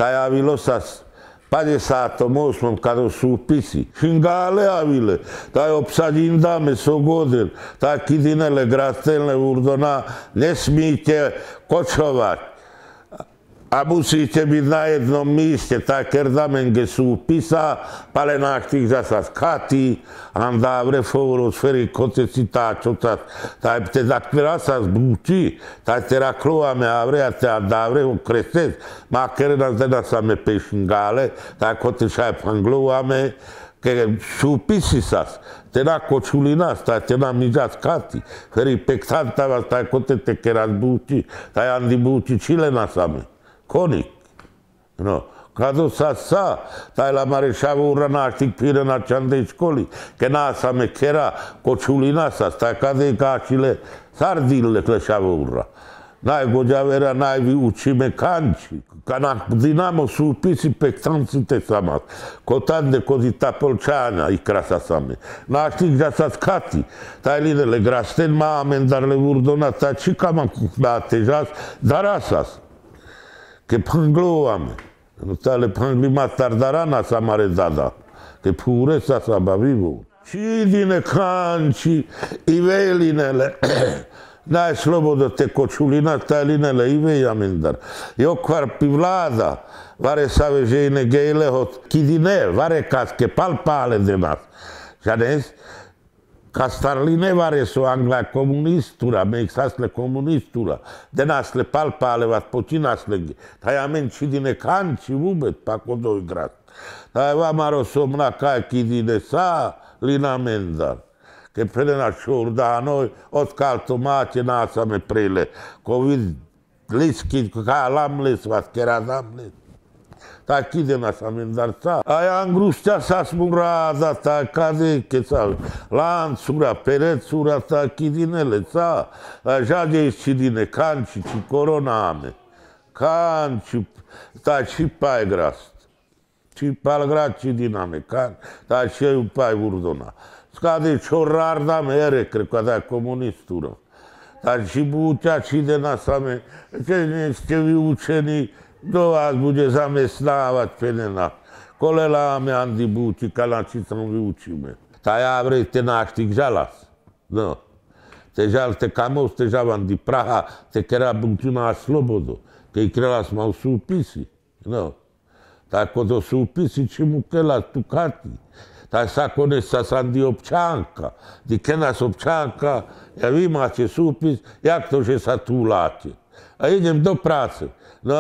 javilo sa 58. kada su upisi. Šingale javile, taj obsadin dame sogodil, taj kidinele grastelne urdona, ne smijete kočovati. A musíte byť na jednom míste, tak kerdamen, kde sú upisa, pale náštih zasa skati, andavre fovro sferi koteci táčo, taj teda která sa zbúči, taj teda klovame avre, a teda davre ho kresec, má kerda teda same pešingále, tak kotečaj panglovame, ke sú upisi sas, teda kočulinas, taj teda miža skati, feri pektantavas, taj kotete kera zbúči, taj andi búči čilena same. Konik, no, kada sa, taj la mareșava uranaștic pire na cea școli, că na sa me kera kočulina sa, taj kada je kačile sardinile klešava ura. Naj gođavera najvi učime kanči, kana dinamo su upisi pektanci te samat, kotande kodi ta polčanja i krasa same. Naštik da sa skati, taj linele grasten ma amendarle urdona, ta čikama da težas, darasas. Che panglovame, tale panglima tardarana sa mare dada, che pure sa vivo. Cidine canci, i velinele, dai slobodo te kočulina, talinele i vejamendar. Jo kvar pivlada, vare save žene gejle hot kidine, vare kaske palpale de nas. Žanes? Castarline vare su angla comunistura, mexasle comunistura, de nasle palpalevat počinasle, taj amen čidine kanči ubet, pa kodoj grad. Taj vamaro somna kaj kidine sa lina mendar, ke pelena šordanoj, od kalto maće nasame prele, ko vid liski ka lamles vas keradamles. Ta kidena sa mendarca. Aia angrustea sa smurada, ta cadeke sa lansura, perețura, ta kidinele sa. Jade cidine, canci, ci coroname. Canci, ta ci pai grast. Ci palgra cidiname, can, ta ci un pai urdona. Scade ciorrarda mere, cred că da comunistură. Ta ci bucea cidena sa me, ce ne stevi učeni, do vás bude zamestnávať penena. Koleláme andi búti, kalači tam vyučíme. Ta javre te náštih žalas. No. Te žal te kamos, te žavan di Praha, te kera búti má slobodu. Kej krelas mal súpisi. No. Tak kodo súpisi, či mu kelas tu kati. Tak sa konec sa sandi občanka. Di kenas občanka, ja vy máte súpis, jak to, že sa tu láte. A idem do práce. No,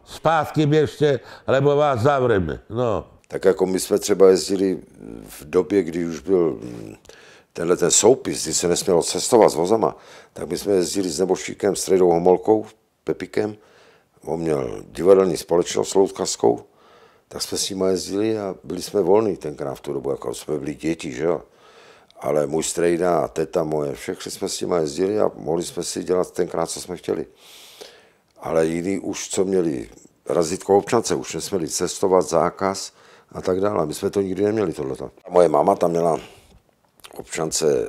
zpátky běžte, lebo vás zavřeme. No. Tak jako my jsme třeba jezdili v době, kdy už byl tenhle ten soupis, kdy se nesmělo cestovat s vozama, tak my jsme jezdili s neboštíkem, s Trejdou Homolkou, Pepikem. On měl divadelní společnost loutkařskou, tak jsme s ním jezdili a byli jsme volní tenkrát v tu dobu, jako jsme byli děti, že jo. Ale můj strejda a teta moje, všechny jsme s nimi jezdili a mohli jsme si dělat tenkrát, co jsme chtěli. Ale jiní už, co měli razítko občance, už nesměli cestovat, zákaz a tak dále. My jsme to nikdy neměli, tohleto. Moje máma tam měla občance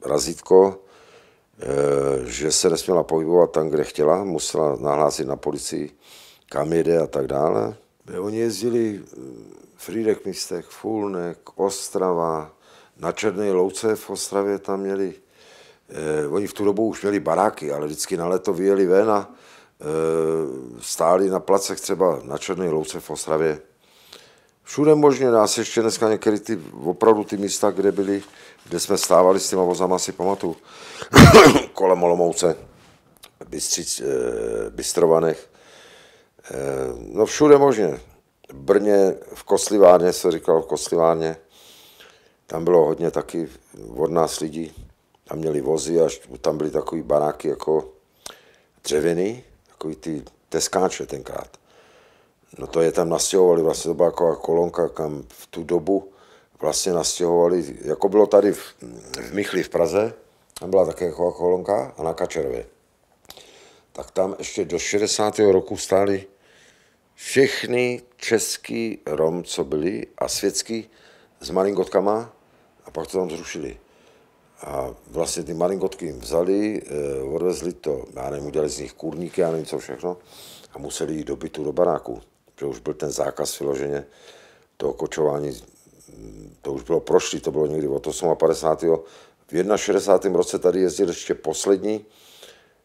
razítko, že se nesměla pohybovat tam, kde chtěla, musela nahlásit na policii, kam jede a tak dále. Oni jezdili Frýdek Místek, Fulnek, Ostrava, na Černé Louce v Ostravě tam měli, oni v tu dobu už měli baráky, ale vždycky na léto vyjeli ven a stáli na placech třeba na Černé Louce v Ostravě. Všude možně, nás ještě dneska některé opravdu ty místa, kde byli, kde jsme stávali s těma vozama, si pamatuju, kolem Olomouce, Bystrovanech, no všude možně. V Brně, v Koslivárně se říkalo, v Koslivárně, tam bylo hodně taky od nás lidí, tam měli vozy a tam byly takový baráky jako dřevěný, takový ty teskáče tenkrát. No to je tam nastěhovali, vlastně to byla taková kolonka, kam v tu dobu vlastně nastěhovali, jako bylo tady v Michli v Praze, tam byla také taková kolonka a na Kačerově. Tak tam ještě do 60. roku stáli všechny český Rom, co byli, a světský s maringotkama, a pak to tam zrušili. A vlastně ty maringotky jim vzali, odvezli to, já nevím, udělali z nich kurníky, já nevím co všechno, a museli jít do bytu, do baráku. že už byl ten zákaz vyloženě toho kočování, to už bylo prošlý, to bylo někdy od 58. V 61. roce tady jezdil ještě poslední,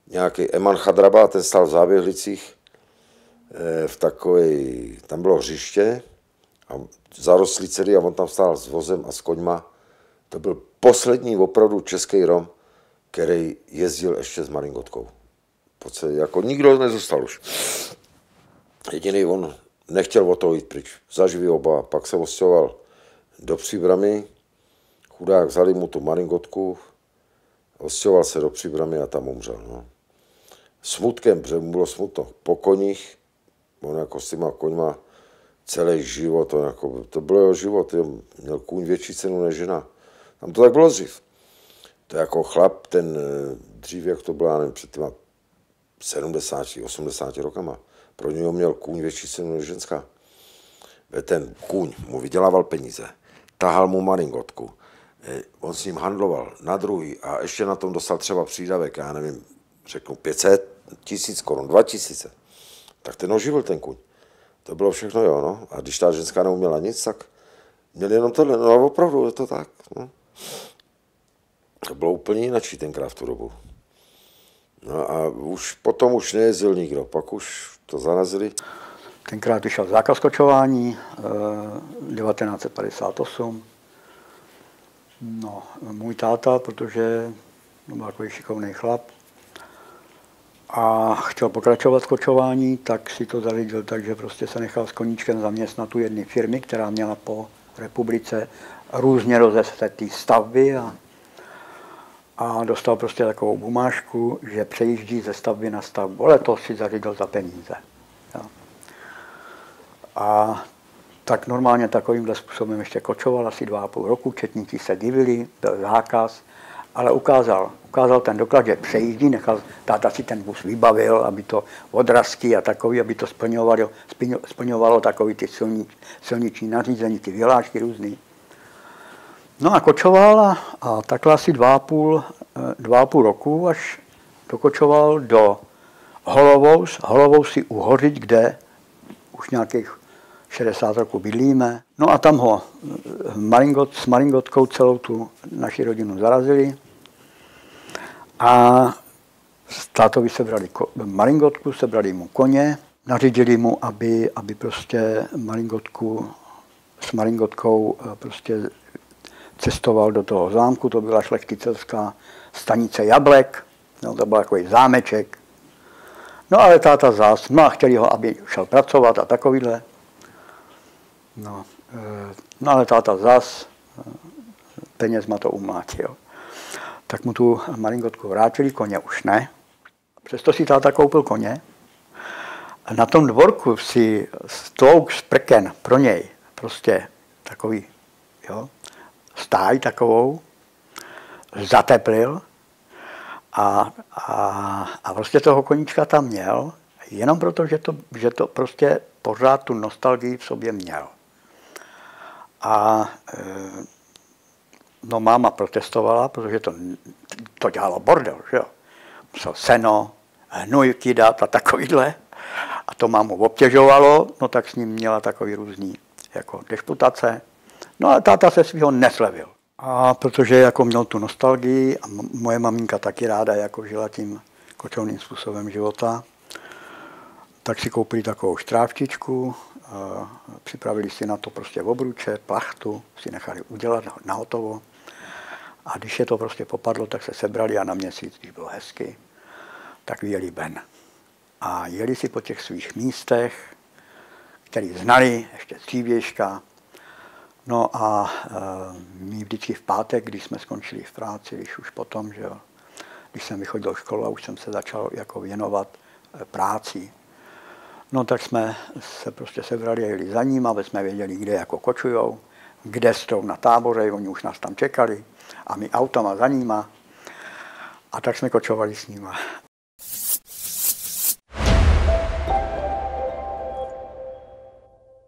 nějaký Eman Chadraba, ten stál v Záběhlicích, v takovej, tam bylo hřiště a zarostlý celý a on tam stál s vozem a s koňma. To byl poslední opravdu český Rom, který jezdil ještě s maringotkou. Jako nikdo nezůstal už. Jediný on nechtěl o to jít pryč. Zaživí oba, pak se odstěhoval do Příbramy, chudák, vzali mu tu maringotku, odstěhoval se do Příbramy a tam umřel. No. Smutkem, protože mu bylo smutno po koních, on jako s těma koňma celý život, to byl jeho život, měl kůň větší cenu než žena. Tam to tak bylo dřív. To je jako chlap, ten dřív, jak to bylo, já nevím, před těma 70, 80 rokama. Pro něho měl kůň větší cenu než ženská. Ten kůň mu vydělával peníze, tahal mu maringotku, on s ním handloval na druhý a ještě na tom dostal třeba přídavek, já nevím, řeknu 500 000 korun, 2000. Tak ten oživil ten kůň. To bylo všechno, jo, no. A když ta ženská neuměla nic, tak měl jenom tohle. No a opravdu je to tak. No. To bylo úplně jinačí tenkrát v tu dobu. No a potom už nejezdil nikdo, pak už to zarazili. Tenkrát vyšel zákaz kočování, 1958. No, můj táta, protože byl takový šikovný chlap a chtěl pokračovat v kočování, tak si to zařídil tak, že prostě se nechal s koníčkem zaměstnat u jedné firmy, která měla po republice různě rozesetý stavby a dostal prostě takovou bumážku, že přejíždí ze stavby na stavbu, ale to si zařídil za peníze. Jo. A tak normálně takovýmhle způsobem ještě kočoval asi 2,5 roku, četníci se divili, byl zákaz, ale ukázal ten doklad, že přejíždí, nechal, táta si ten vůz vybavil, aby to odrazky a takový, aby to splňovalo takový ty silniční nařízení, ty vyhlášky různý. No a kočoval a takhle asi 2,5 roku, až dokočoval do Holovous si u Hořic, kde už nějakých 60 roků bydlíme. No a tam ho s maringotkou celou tu naši rodinu zarazili. A tátovi sebrali maringotku, sebrali mu koně, nařídili mu, aby prostě s maringotkou prostě cestoval do toho zámku, to byla šlechtitelská stanice Jablek, no, to byl takový zámeček. No ale táta zás, no a chtěli ho, aby šel pracovat a takovýhle. No ale táta zás penězma to umlátil. Tak mu tu maringotku vrátili, koně už ne. Přesto si táta koupil koně. A na tom dvorku si stlouk z prken pro něj, prostě takový, jo, stáj takovou, zateplil a prostě toho koníčka tam měl, jenom proto, že to prostě pořád tu nostalgii v sobě měl. A no máma protestovala, protože to dělalo bordel, že jo. Musel seno, hnojky dát a takovýhle. A to mámu obtěžovalo, no tak s ním měla takový různý jako dešputace. No a táta se svýho neslevil. A protože jako měl tu nostalgii a moje maminka taky ráda jako žila tím kočovným způsobem života, tak si koupili takovou štrávčičku, připravili si na to prostě obruče, plachtu, si nechali udělat na hotovo. A když je to prostě popadlo, tak se sebrali a na měsíc, když bylo hezky, tak vyjeli ven. A jeli si po těch svých místech, který znali ještě z dřívějška. No a my vždycky v pátek, když jsme skončili v práci, když už potom, že jo, když jsem vychodil školu a už jsem se začal jako věnovat práci, no tak jsme se prostě sebrali a jeli za ním, aby jsme věděli, kde jako kočujou, kde jsou na táboře, oni už nás tam čekali a my autama za nima. A tak jsme kočovali s nima.